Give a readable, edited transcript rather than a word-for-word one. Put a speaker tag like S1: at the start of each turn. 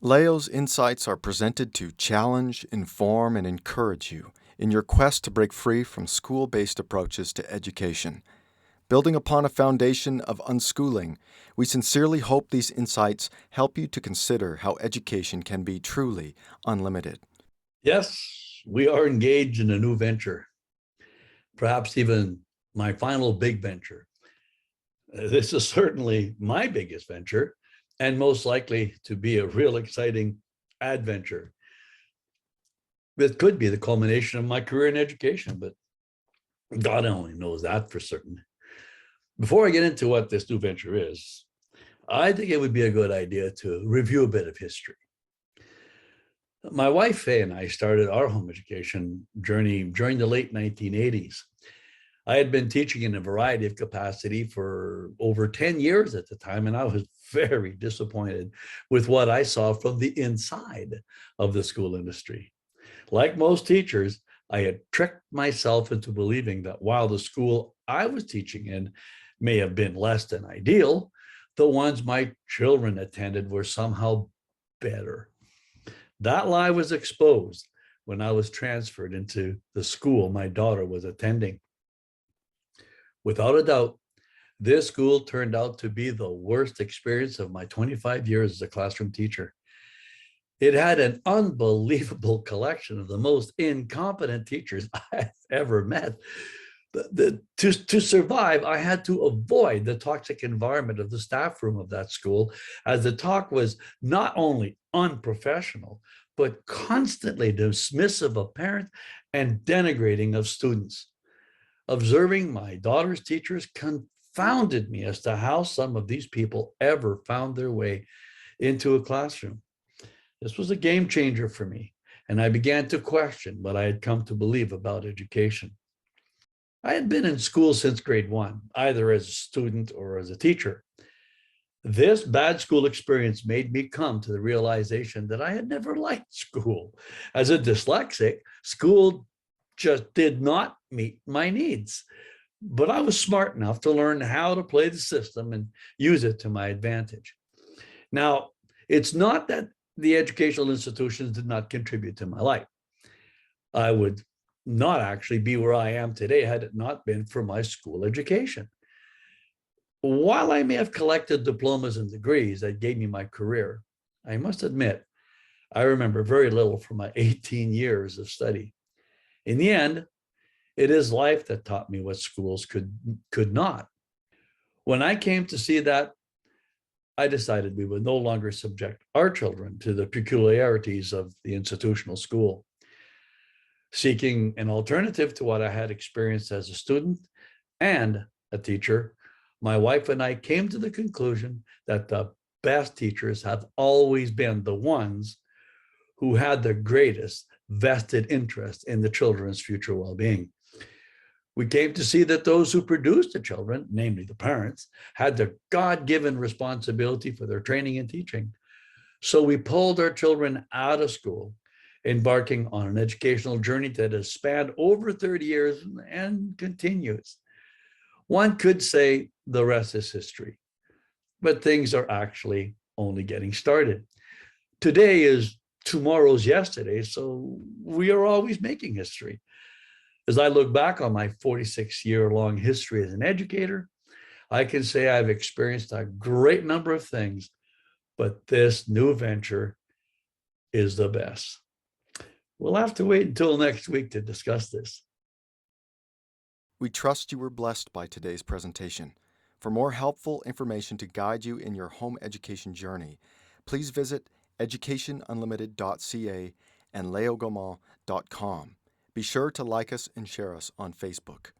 S1: Leo's insights are presented to challenge, inform, and encourage you in your quest to break free from school-based approaches to education. Building upon a foundation of unschooling, we sincerely hope these insights help you to consider how education can be truly unlimited.
S2: Yes, we are engaged in a new venture, perhaps even my final big venture. This is certainly my biggest venture and most likely to be a real exciting adventure. It could be the culmination of my career in education, but God only knows that for certain. Before I get into what this new venture is, I think it would be a good idea to review a bit of history. My wife, Faye, and I started our home education journey during the late 1980s. I had been teaching in a variety of capacity for over 10 years at the time, and I was very disappointed with what I saw from the inside of the school industry. Like most teachers, I had tricked myself into believing that while the school I was teaching in may have been less than ideal, the ones my children attended were somehow better. That lie was exposed when I was transferred into the school my daughter was attending. Without a doubt, this school turned out to be the worst experience of my 25 years as a classroom teacher. It had an unbelievable collection of the most incompetent teachers I've ever met. To survive, I had to avoid the toxic environment of the staff room of that school, as the talk was not only unprofessional, but constantly dismissive of parents and denigrating of students. Observing my daughter's teachers confounded me as to how some of these people ever found their way into a classroom. This was a game changer for me, and I began to question what I had come to believe about education. I had been in school since grade one, either as a student or as a teacher. This bad school experience made me come to the realization that I had never liked school. As a dyslexic, school just did not meet my needs. But I was smart enough to learn how to play the system and use it to my advantage. Now, it's not that the educational institutions did not contribute to my life. I would not actually be where I am today had it not been for my school education. While I may have collected diplomas and degrees that gave me my career, I must admit, I remember very little from my 18 years of study. In the end, it is life that taught me what schools could not. When I came to see that, I decided we would no longer subject our children to the peculiarities of the institutional school. Seeking an alternative to what I had experienced as a student and a teacher, my wife and I came to the conclusion that the best teachers have always been the ones who had the greatest vested interest in the children's future well-being. We came to see that those who produced the children, namely the parents, had the God-given responsibility for their training and teaching. So we pulled our children out of school, embarking on an educational journey that has spanned over 30 years and continues. One could say the rest is history, but things are actually only getting started. Today is tomorrow's yesterday, so we are always making history. As I look back on my 46-year-long history as an educator, I can say I've experienced a great number of things, but this new venture is the best. We'll have to wait until next week to discuss this.
S1: We trust you were blessed by today's presentation. For more helpful information to guide you in your home education journey, please visit educationunlimited.ca and leogaumont.com. Be sure to like us and share us on Facebook.